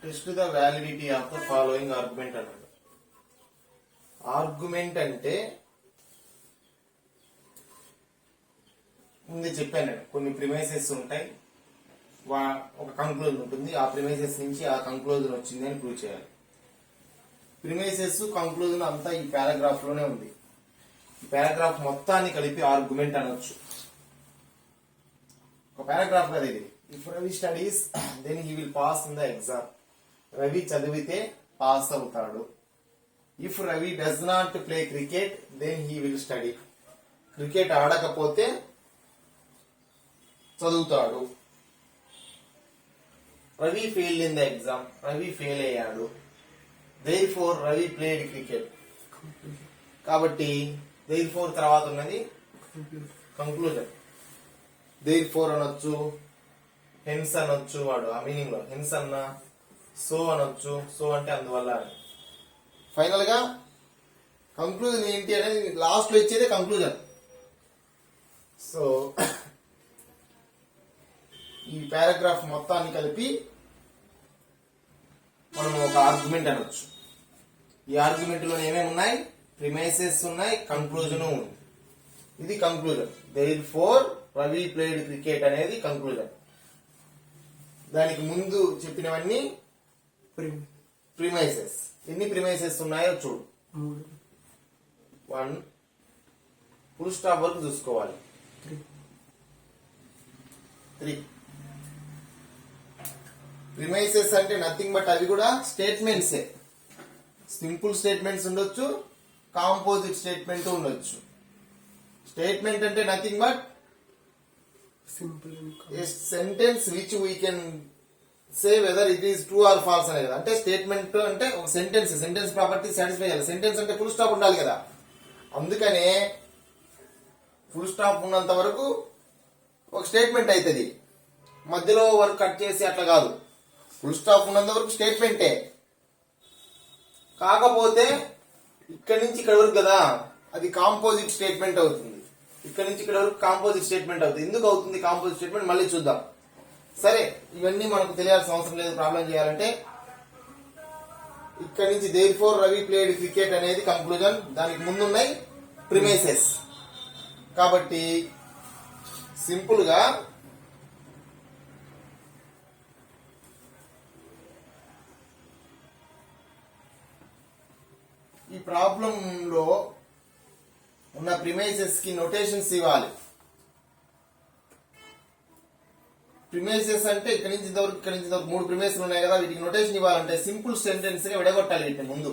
Test the validity of the following argument అన్నాడు. Argument అంటే ముందు చెప్పాను నేను, కొన్ని ప్రిమైసెస్ ఉంటాయి, ఒక కంక్లూజన్ ఉంటుంది, ఆ ప్రిమైసెస్ నుంచి ఆ కంక్లూజన్ వచ్చింది అని ప్రూవ్ చేయాలి. ప్రిమైసెస్ కంక్లూజన్ అంతా ఈ పారాగ్రాఫ్ లోనే ఉంది. ఈ పారాగ్రాఫ్ మొత్తాన్ని కలిపి ఆర్గ్యుమెంట్ అనొచ్చు. ఒక పారాగ్రాఫ్ కదా ఇది. If Ravi studies then he will pass in the exam. Ravi చదివితే పాస్ అవుతాడు. If Ravi does not play cricket then he will study. Cricket ఆడకపోతే చదువుతాడు. Ravi fail in the exam. Ravi fail అయ్యాడు. Therefore Ravi played cricket. కాబట్టి దేర్ఫోర్ తర్వాత ఉన్నది కంక్లూజన్. దేర్ఫోర్ అనొచ్చు, hence అనొచ్చు, వాడు ఆ మీనింగ్ లో హెన్స్ అన్న, సో అనొచ్చు, సో అంటే అందువల్ల అని. ఫైనల్ గా కంక్లూజన్ ఏంటి అనేది లాస్ట్ లో ఇచ్చేదే కంక్లూజన్. సో ఈ పారాగ్రాఫ్ మొత్తాన్ని కలిపి మనం ఒక ఆర్గ్యుమెంట్ అనొచ్చు. ఈ ఆర్గ్యుమెంట్ లో ఏమేమి ఉన్నాయి? ప్రిమైసెస్ ఉన్నాయి, కంక్లూజన్ ఉంది. ఇది conclusion. Therefore Ravi played cricket అనేది కంక్లూజన్. దానికి ముందు చెప్పినవన్నీ ప్రిమైసెస్. ఎన్ని ప్రిమైసెస్ ఉన్నాయో చూడు. 1 ఫుల్ స్టాప్ వరకు చూసుకోవాలి. 3 ప్రిమైసెస్ అంటే నథింగ్ బట్ అవి కూడా స్టేట్మెంట్సే. సింపుల్ స్టేట్మెంట్స్ ఉండొచ్చు, కాంపోజిట్ స్టేట్మెంట్ ఉండొచ్చు. స్టేట్మెంట్ అంటే nothing but sentence which we can say whether it is true or false అనే కదా. అంటే స్టేట్మెంట్ అంటే ఒక సెంటెన్స్ ప్రాపర్టీ సాటిస్ఫై చేయాలి. సెంటెన్స్ అంటే ఫుల్ స్టాప్ ఉండాలి కదా. అందుకనే ఫుల్ స్టాప్ ఉన్నంత వరకు ఒక స్టేట్మెంట్ అవుతుంది. మధ్యలో వరకు కట్ చేసి అట్లా కాదు. ఫుల్ స్టాప్ ఉన్నంత వరకు స్టేట్మెంటే. కాకపోతే ఇక్కడి నుంచి ఇక్కడ వరకు కదా, అది కాంపోజిట్ స్టేట్మెంట్ అవుతుంది. ఇక్కడ నుంచి ఇక్కడ వరకు కాంపోజిట్ స్టేట్మెంట్ అవుతుంది. ఎందుకు అవుతుంది కాంపోజిట్ స్టేట్మెంట్ మళ్ళీ చూద్దాం. సరే, ఇవన్నీ మనకు తెలియాల్సిన అవసరం లేదు. ప్రాబ్లం చేయాలంటే ఇక్కడ నుంచి దేర్ఫోర్ రవి ప్లేడ్ క్రికెట్ అనేది కంక్లూజన్. దానికి ముందున్నాయి ప్రిమైసెస్. కాబట్టి సింపుల్ గా ఈ ప్రాబ్లం లో ఉన్న ప్రిమైసెస్ కి నోటేషన్స్ ఇవ్వాలి. ప్రిమైసెస్ అంటే ఇక్కడ నుంచి ఇంతవరకు, ఇక్కడ నుంచి ఇంతవరకు 3 ప్రిమైసెస్ ఉన్నాయి కదా. వీటికి నోటేషన్ ఇవ్వాలంటే సింపుల్ సెంటెన్స్ గా విడగొట్టాలి వీటిని ముందు.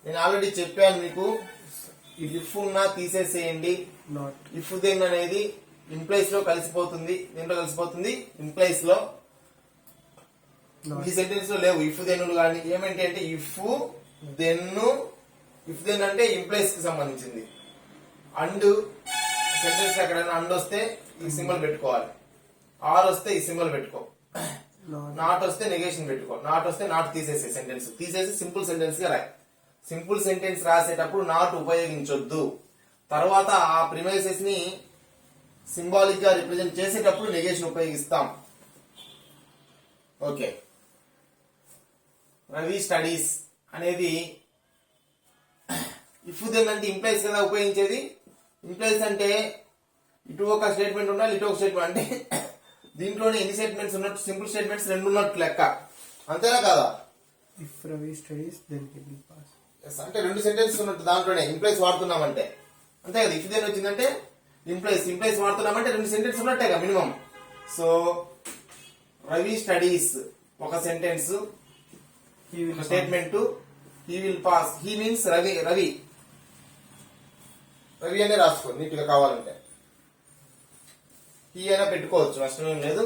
నేను ఆల్రెడీ చెప్పాను మీకు, ఇఫ్ ఉన్నా తీసేసేయండి. ఇఫ్ దెన్ అనేది ఇంప్లైస్ లో కలిసిపోతుంది. దేంట్లో కలిసిపోతుంది? ఇంప్లైస్ లో. ఈ సెంటెన్స్ లో లేవు ఇఫ్ దెన్ కానీ. ఏమంటే అంటే ఇఫ్ దెన్ అంటే ఇంప్లైస్ కి సంబంధించింది. అండ్ సెంటెన్స్ ఎక్కడైనా అండ్ వస్తే ఈ సింబల్ పెట్టుకోవాలి. ఆర్ వస్తే ఈ సింబల్ పెట్టుకో. నాట్ వస్తే నెగేషన్ పెట్టుకో. నాట్ వస్తే నాట్ తీసేసే. సెంటెన్స్ తీసేసి సింపుల్ సెంటెన్స్ గా రాయి. సింపుల్ సెంటెన్స్ రాసేటప్పుడు నాట్ ఉపయోగించొద్దు. తర్వాత ఆ ప్రిమైసెస్ ని సింబాలిక్ గా రిప్రజెంట్ చేసేటప్పుడు నెగేషన్ ఉపయోగిస్తాం. ఓకే. రవి స్టడీస్ అనేది ఇఫ్ దెన్ అంటే ఇంప్లైస్ కదా ఉపయోగించేది. ఇంప్లైస్ అంటే ఇటు ఒక స్టేట్మెంట్ ఉండాలి, ఇటు ఒక స్టేట్మెంట్. అంటే దీంట్లోనే ఎన్ని స్టేట్మెంట్స్ ఉన్నట్టు? సింపుల్ స్టేట్మెంట్స్ 2 ఉన్నట్టు లెక్క. అంతేనా కాదా? If Ravi studies then he will pass. అంటే 2 సెంటెన్సెస్ ఉన్నట్టు దాంట్లోనే ఇంప్లైస్ వాడుతున్నామంటే. అంతే కదా. ఇఫ్ దెన్ వచ్చిందంటే ఇంప్లైస్ వాడుతున్నామంటే 2 సెంటెన్స్ ఉన్నట్టేగా మినిమం. సో రవి స్టడీస్ ఒక sentence, statement. He will pass. He means Ravi అనే రాసుకో నీట్ గా కావాలంటే. హీ అయినా పెట్టుకోవచ్చు, నష్టమేం లేదు.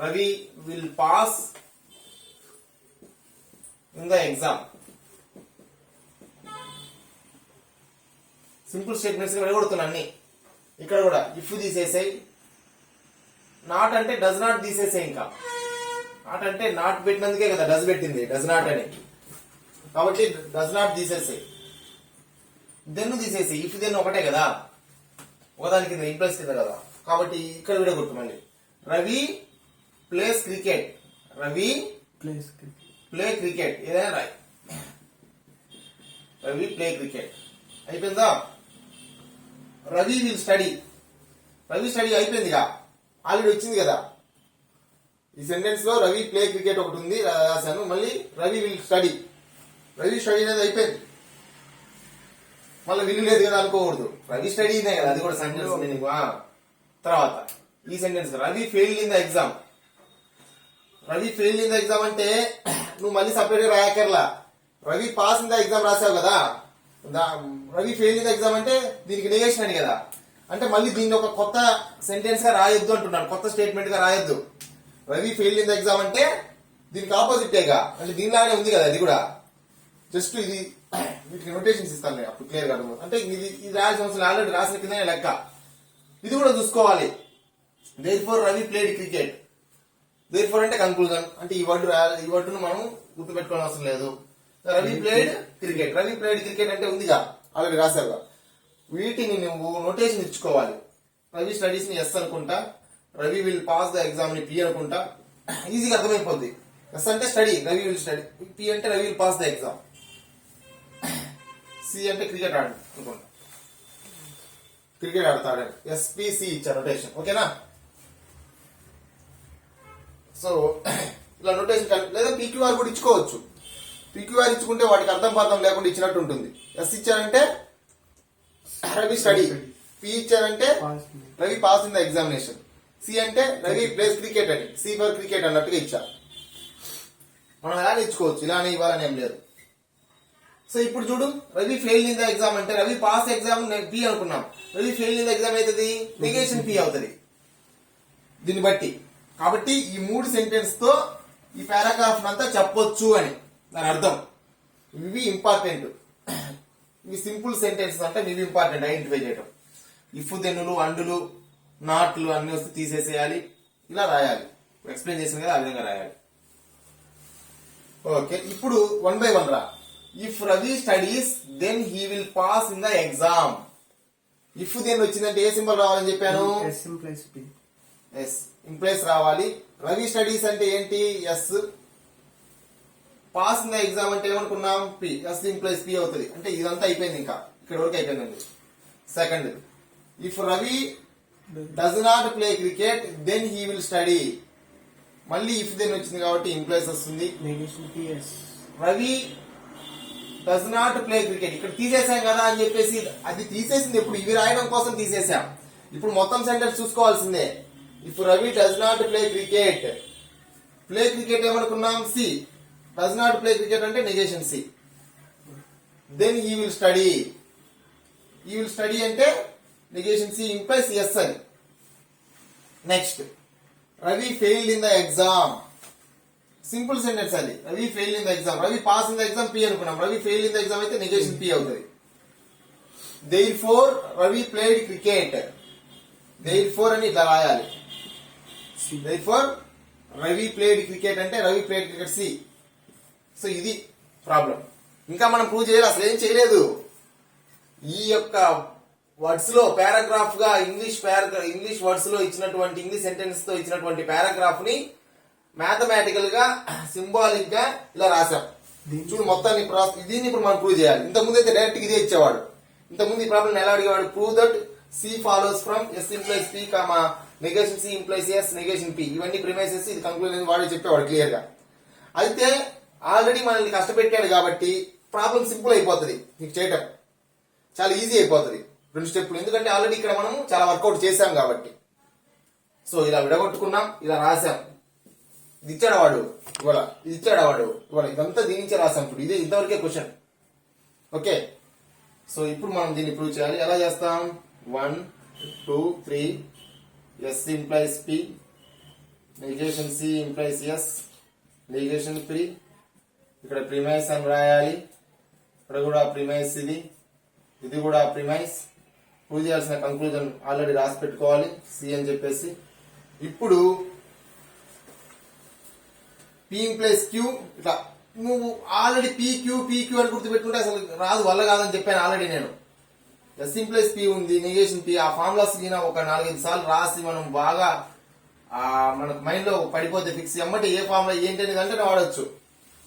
Ravi will pass in the exam. Simple statements వెళ్ళగొడుతున్నా అన్ని. ఇక్కడ కూడా ఇఫ్ తీసేసాయి. నాట్ అంటే డస్ నాట్ తీసేసాయి. ఇంకా నాట్ అంటే నాట్ పెట్టినందుకే కదా డస్ పెట్టింది, డస్ నాట్ అని. కాబట్టి డస్ నాట్ తీసేసాయి. దెన్ తీసేసి. ఇఫ్ దెన్ ఒకటే కదా, ఒకదాని కింద ఇంప్లైస్ కింద కదా. కాబట్టి ఇక్కడ విడగొట్టు మళ్ళీ. Ravi plays cricket. Ravi Plays cricket. Play cricket, ఏదైనా రాయి. రవి ప్లే క్రికెట్ అయిపోయిందా. Ravi will study, Ravi study అయిపోయిందిగా, ఆల్రెడీ వచ్చింది కదా. ఈ సెంటెన్స్ లో రవి ప్లే క్రికెట్ ఒకటి ఉంది రాశాను. మళ్ళీ Ravi will study, Ravi study అనేది అయిపోయింది. మళ్ళీ విల్లు లేదు కదా అనుకోకూడదు, రవి స్టడీనే కదా, అది కూడా సెంటెన్స్ మీనింగ్. తర్వాత ఈ sentence Ravi fail in the exam. Ravi fail in the exam అంటే నువ్వు మళ్ళీ సపరేట్ గా రాయకర్లా. Ravi pass in the exam రాసావు కదా, Ravi fail in the exam అంటే దీనికి నెగేషన్ అని కదా. అంటే మళ్ళీ దీన్ని ఒక కొత్త సెంటెన్స్ గా రాయొద్దు అంటున్నాను, కొత్త స్టేట్మెంట్ గా రాయొద్దు. Ravi fail in the exam అంటే దీనికి ఆపోజిటేగా, అంటే దీనిలానే ఉంది కదా అది కూడా. జస్ట్ ఇది వీటికి నోటేషన్స్ ఇస్తాను నేను, అప్పుడు క్లియర్ గా అర్థం. అంటే ఇది రాయాల్సిన అవసరం, ఆల్రెడీ రాసిన కింద లెక్క. ఇది కూడా చూసుకోవాలి. Therefore Ravi played cricket. Therefore అంటే కన్క్లూజన్, అంటే ఈ వర్డ్ను మనం గుర్తుపెట్టుకోవాల్సిన అవసరం లేదు. Ravi played cricket, Ravi played cricket అంటే ఉందిగా, ఆల్రెడీ రాశారుగా. వీటిని నువ్వు నోటేషన్ ఇచ్చుకోవాలి. రవి స్టడీస్ ని ఎస్ అనుకుంటా, Ravi will pass the exam ని పి అనుకుంటా. ఈజీగా అర్థమైపోద్ది. ఎస్ అంటే study, Ravi will study. P అంటే Ravi will pass the exam. C అంటే క్రికెట్ ఆడు అనుకుంటా, క్రికెట్ ఆడతాడు. ఎస్పిసి ఇచ్చారు నోటేషన్, ఓకేనా. సో ఇలా నోటేషన్, లేదా పీక్యూఆర్ కూడా ఇచ్చుకోవచ్చు. పీక్యూఆర్ ఇచ్చుకుంటే వాటికి అర్థం పార్థం లేకుండా ఇచ్చినట్టు ఉంటుంది. ఎస్ ఇచ్చారంటే రవి స్టడీ, పి ఇచ్చారంటే Ravi pass in the examination, C అంటే రవి ప్లేస్ క్రికెట్ అని, సి ఫర్ క్రికెట్ అన్నట్టుగా ఇచ్చారు. మనం ఎలా ఇచ్చుకోవచ్చు, ఇలానే ఇవ్వాలని ఏం లేదు. సో ఇప్పుడు చూడు, Ravi fail in the exam అంటే రవి పాస్ ఎగ్జామ్ పి అనుకున్నాం. Ravi fail in the exam అవుతుంది, నెగేషన్ పి అవుతుంది దీన్ని బట్టి. కాబట్టి ఈ 3 సెంటెన్స్ తో ఈ పారాగ్రాఫ్ అంతా చెప్పొచ్చు అని దాని అర్థం. ఇవి ఇంపార్టెంట్, ఇవి సింపుల్ సెంటెన్సెస్ అంటే ఇవి ఇంపార్టెంట్ ఐడెంటిఫై చేయడం. ఇఫ్ దెన్నులు, అండులు, నాట్లు అన్ని వస్తే తీసేసేయాలి, ఇలా రాయాలి. ఎక్స్ప్లెయిన్ చేసిన కదా ఆ విధంగా రాయాలి. ఓకే, ఇప్పుడు 1 by 1 రా. If Ravi studies then he will pass in the exam. If then వచ్చిందంటే ఏ సింబల్ రావాలని చెప్పాను, S implies P. S implies రావాలి. రవి స్టడీస్ అంటే ఏంటి, S. Pass in the exam అంటే ఏమనుకున్నాం, పి. ఎస్ ఇంప్లైస్ పి అవుతుంది. అంటే ఇదంతా అయిపోయింది, ఇంకా ఇక్కడ వరకు అయిపోయిందండి. Second, if Ravi does not play cricket then he will study. మళ్ళీ ఇఫ్ దెన్ వచ్చింది కాబట్టి ఇంప్లైస్ వస్తుంది. Negation PS. Ravi does not play cricket, ఇక్కడ తీసేసాం కదా అని చెప్పేసి అది తీసేసింది. ఇప్పుడు ఇవి రాయడం కోసం తీసేసాం. ఇప్పుడు మొత్తం సెంటెన్స్ చూసుకోవాల్సిందే. If Ravi does not play cricket, play cricket ఏమనుకున్నాం, C. Does not play cricket అంటే negation C. Then he will study, ఈ విల్ స్టడీ అంటే నెగేషన్ సి ఇంప్లైస్ ఎస్ అని. Next, Ravi failed in the exam. Simple sentence అది. Ravi fail in the exam, Ravi pass in the exam P అనుకున్నాం. Ravi fail in the exam అయితే negation P అవుతుంది. Therefore Ravi played cricket, therefore అని ఇట్లా రాయాలి. Therefore Ravi played cricket అంటే Ravi played cricket C. So ఇది problem. ఇంకా మనం ప్రూవ్ చేయాలి, అసలు ఏం చేయలేదు. ఈ యొక్క వర్డ్స్ లో పారాగ్రాఫ్ గా ఇంగ్లీష్ వర్డ్స్ లో ఇచ్చినటువంటి ఇంగ్లీష్ సెంటెన్స్ తో ఇచ్చినటువంటి పారాగ్రాఫ్ ని మ్యాథమెటికల్ గా, సింబాలిక్ గా ఇలా రాశాం. చూడు మొత్తాన్ని. దీన్ని ఇప్పుడు మనం ప్రూవ్ చేయాలి. ఇంతకుముందు అయితే డైరెక్ట్ ఇదే ఇచ్చేవాడు. ఇంతకుముందు ఈ ప్రాబ్లం ఎలా అడిగేవాడు, prove that C follows from S implies P comma negation C implies S negation P. ఇవన్నీ ప్రిమైసెస్, ఇది కంక్లూజన్ వాడు చెప్పేవాడు క్లియర్ గా. అయితే ఆల్రెడీ మనల్ని కష్టపెట్టాడు కాబట్టి ప్రాబ్లం సింపుల్ అయిపోతుంది నీకు చేయటం, చాలా ఈజీ అయిపోతుంది 2 స్టెప్లు. ఎందుకంటే ఆల్రెడీ ఇక్కడ మనం చాలా వర్కౌట్ చేశాం కాబట్టి. సో ఇలా విడగొట్టుకున్నాం, ఇలా రాసాం. ఇది ఇచ్చాడు వాడు ఇవాళ, ఇది ఇచ్చాడు వాడు ఇవాళ, ఇదంతా దీని నుంచే రాసాం. ఇప్పుడు ఇదే ఇంతవరకే క్వశ్చన్. ఓకే, సో ఇప్పుడు మనం దీన్ని ప్రూవ్ చేయాలి. ఎలా చేస్తాం, 1 2 3 S implies P, negation C implies S, negation P. ఇక్కడ ప్రిమైస్ అని రాయాలి. ఇక్కడ కూడా ప్రిమైస్, ఇది కూడా ప్రిమైస్. ప్రూవ్ చేయాల్సిన కంక్లూజన్ ఆల్రెడీ రాసి పెట్టుకోవాలి, సి అని చెప్పేసి. ఇప్పుడు పి ఇంప్లైస్ క్యూ. ఇట్లా నువ్వు ఆల్రెడీ పీక్యూ అని గుర్తుపెట్టుకుంటే అసలు రాదు, వల్ల కాదని చెప్పాను ఆల్రెడీ నేను. ఎస్ ఇంప్లైస్ పి ఉంది, నెగేషన్ పి. ఆ ఫార్ములాస్ ఒక 4-5 సార్లు రాసి మనం బాగా మనకు మైండ్ లో పడిపోతే ఫిక్స్ ఎమ్మటి ఏ ఫార్ములా ఏంటి అనేది అంటే వాడచ్చు.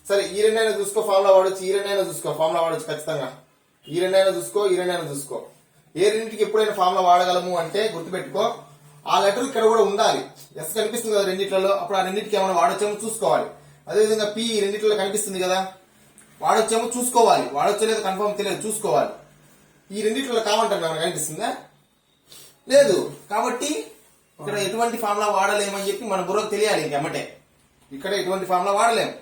సరే ఈ రెండైనా చూసుకో ఫార్ములా వాడచ్చు, ఈ రెండైనా చూసుకో ఫార్ములా వాడచ్చు ఖచ్చితంగా. ఈ రెండైనా చూసుకో, ఈ రెండైనా చూసుకో. ఏ రెండింటికి ఎప్పుడైనా ఫార్ములా వాడగలము అంటే గుర్తుపెట్టుకో, ఆ లెటర్ ఇక్కడ కూడా ఉండాలి. ఎస్ కనిపిస్తుంది కదా రెండిట్లలో, అప్పుడు ఆ రెండింటికి ఏమైనా వాడొచ్చేమో చూసుకోవాలి. అదేవిధంగా పి రెండిట్లో కనిపిస్తుంది కదా, వాడొచ్చేమో చూసుకోవాలి. వాడొచ్చో లేదు కన్ఫర్మ్ తెలియదు, చూసుకోవాలి. ఈ రెండిట్లో కావంటారు కనిపిస్తుందా? లేదు. కాబట్టి ఇక్కడ ఎటువంటి ఫార్ములా వాడలేమని చెప్పి మన బుర్రకు తెలియాలి ఇంకెమ్మటే. ఇక్కడ ఎటువంటి ఫార్ములా వాడలేము.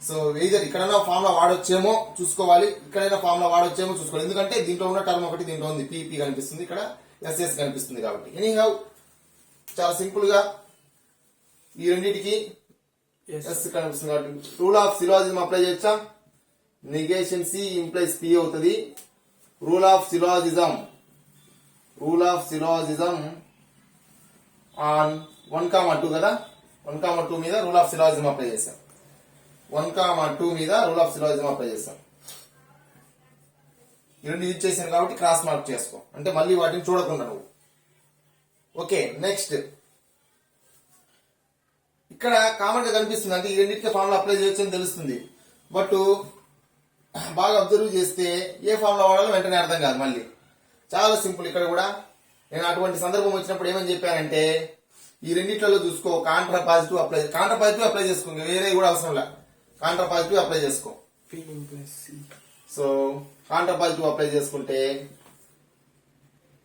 సో ఏదర్ ఇక్కడైనా ఫార్ములా వాడొచ్చేమో చూసుకోవాలి, ఇక్కడైనా ఫార్ములా వాడొచ్చేమో చూసుకోవాలి. ఎందుకంటే దీంట్లో ఉన్న టర్మ్ ఒకటి దీంట్లో ఉంది, పీపీ కనిపిస్తుంది, ఇక్కడ ఎస్ఎస్ కనిపిస్తుంది. కాబట్టి ఎనీహౌ చాలా సింపుల్ గా ఈ రెండింటికి ఎస్ కనిపిస్తుంది కాబట్టి రూల్ ఆఫ్ సిలాజిజం అప్లై చేయొచ్చా? నెగేషన్ సి ఇంప్లైస్ పి అవుతుంది. రూల్ ఆఫ్ సిలాజిజం ఆన్ 1,2 కదా, 1,2 మీద రూల్ ఆఫ్ సిలాజిజం అప్లై చేశాం. 1,2 మీద రూల్ ఆఫ్ సిలాజిజం అప్లై చేస్తాం. ఈ రెండు యూజ్ చేశాను కాబట్టి క్రాస్ మార్క్ చేసుకో, అంటే మళ్ళీ వాటిని చూడకుండా నువ్వు. ఓకే, నెక్స్ట్ ఇక్కడ కామన్ గా కనిపిస్తుంది, అంటే ఈ రెండింటికి ఫార్ములా అప్లై చేయొచ్చు అని తెలుస్తుంది. బట్ బాగా అబ్జర్వ్ చేస్తే ఏ ఫార్ములా వాడాలో వెంటనే అర్థం కాదు. మళ్ళీ చాలా సింపుల్. ఇక్కడ కూడా నేను అటువంటి సందర్భం వచ్చినప్పుడు ఏమని చెప్పానంటే, ఈ రెండిట్లలో చూసుకో కాంట్రా పాజిటివ్ అప్లై చేసుకో, వేరే కూడా అవసరం లే, కాంట్రా పాజిటివ్ అప్లై చేసుకో. సో కాంట్రా పాజిటివ్ అప్లై చేసుకుంటే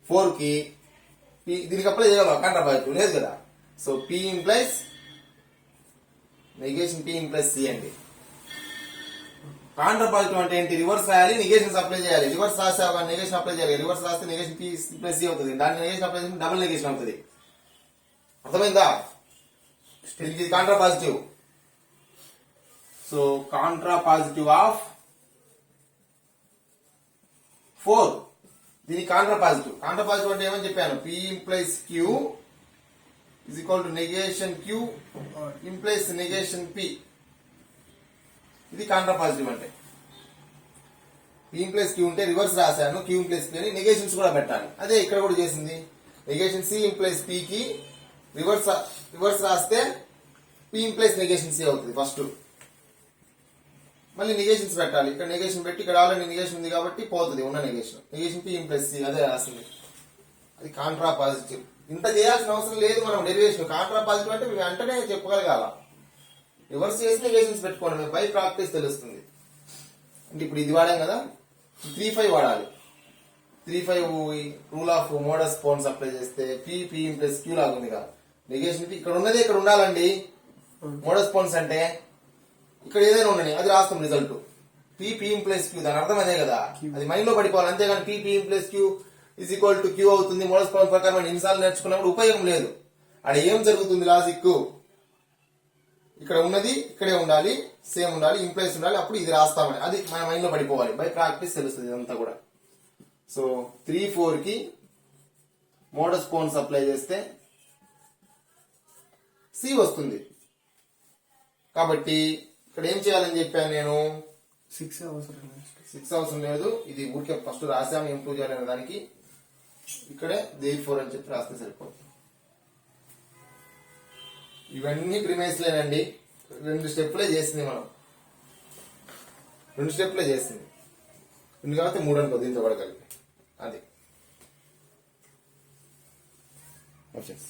4 కి దీనికి అప్లై చేయగలవా? కాంట్రా పాజిటివ్ లేదు కదా. So P implies negation P implies C అండి. కాంట్రా పాజిటివ్ అంటే ఏంటి? రివర్స్ రాయాలి, నెగేషన్స్ అప్లై చేయాలి. రివర్స్ రాసావు నెగేషన్ అప్లై చేయాలి. రివర్స్ రాస్తే నెగేషన్ పి ప్లస్ సి అవుతుంది. దాని నెగేషన్ అప్లై చేస్తే డబుల్ నెగేషన్ అవుతుంది. అర్థమైందా? ఇది contrapositive. So contrapositive of 4 దీని కాంట్రా పాజిటివ్. కాంట్రా పాజిటివ్ అంటే ఏమని చెప్పాను? P implies Q is equal to negation Q implies negation P. ఇది కాంట్రా పాజిటివ్ అంటే. పి ఇంప్లైస్ క్యూ ఉంటే రివర్స్ రాశాను, క్యూ ఇంప్లైస్ పి అని నెగేషన్స్ కూడా పెట్టాలి. అదే ఇక్కడ కూడా చేసింది. నెగేషన్ సి ఇంప్లైస్ పి కి రివర్స్ రాస్తే పి ఇంప్లైస్ నెగేషన్ సి అవుతుంది ఫస్ట్. మళ్ళీ నెగేషన్స్ పెట్టాలి. ఇక్కడ నెగేషన్ పెట్టి ఇక్కడ ఆల్రెడీ నెగేషన్ ఉంది కాబట్టి పోతుంది ఉన్న negation. Negation P implies C అదే రాస్తుంది. అది కాంట్రా పాజిటివ్. ఇంత చేయాల్సిన అవసరం లేదు మనం డెరివేషన్. కాంట్రా పాజిటివ్ అంటే వెంటనే చెప్పగలగాల. రివర్స్ చేసి నెగేషన్స్ పెట్టుకోవడం బై ప్రాక్టీస్ తెలుస్తుంది. అంటే ఇప్పుడు ఇది వాడాం కదా, 3,5 వాడాలి. 3,5 rule of modus Ponce apply చేస్తే పి ఇంప్లైస్ క్యూ లాగా ఉంది కదా. నెగేషన్ ఇక్కడ ఉన్నది ఇక్కడ ఉండాలండి. మోడస్ పోన్స్ అంటే ఇక్కడ ఏదైనా ఉండని అది రాస్తాం రిజల్ట్. పి ఇంప్లైస్ క్యూ, దాని అర్థం అదే కదా. అది మైండ్ లో పడిపోవాలి. అంతేగాని P implies Q is equal to Q అవుతుంది మోడస్ పోన్స్ ప్రకారం ఎన్నిసార్లు నేర్చుకున్నప్పుడు ఉపయోగం లేదు. అక్కడ ఏం జరుగుతుంది లాజిక్? ఇక్కడ ఉన్నది ఇక్కడే ఉండాలి, సేమ్ ఉండాలి, ఇంప్లైస్ ఉండాలి, అప్పుడు ఇది రాస్తామని అది మన మైండ్ లో పడిపోవాలి. బై ప్రాక్టీస్ తెలుస్తుంది ఇదంతా కూడా. సో 3-4 కి మోడస్ పోన్స్ అప్లై చేస్తే సి వస్తుంది. కాబట్టి ఇక్కడ ఏం చేయాలని చెప్పాను నేను? 6 అవసరం లేదు. ఇది ఊరికే ఫస్ట్ రాసాము ఏం ప్రూవ్ చేయాలనే దానికి. ఇక్కడే therefore అని చెప్పి రాస్తే సరిపోతుంది. ఇవన్నీ ప్రిమైస్ లేనండి. 2 స్టెప్లే చేసింది మనం. 2 స్టెప్లే చేసింది. 2 కాబట్టి 3 అనుకో దీంతో పడగలిగి. అది వచ్చేసి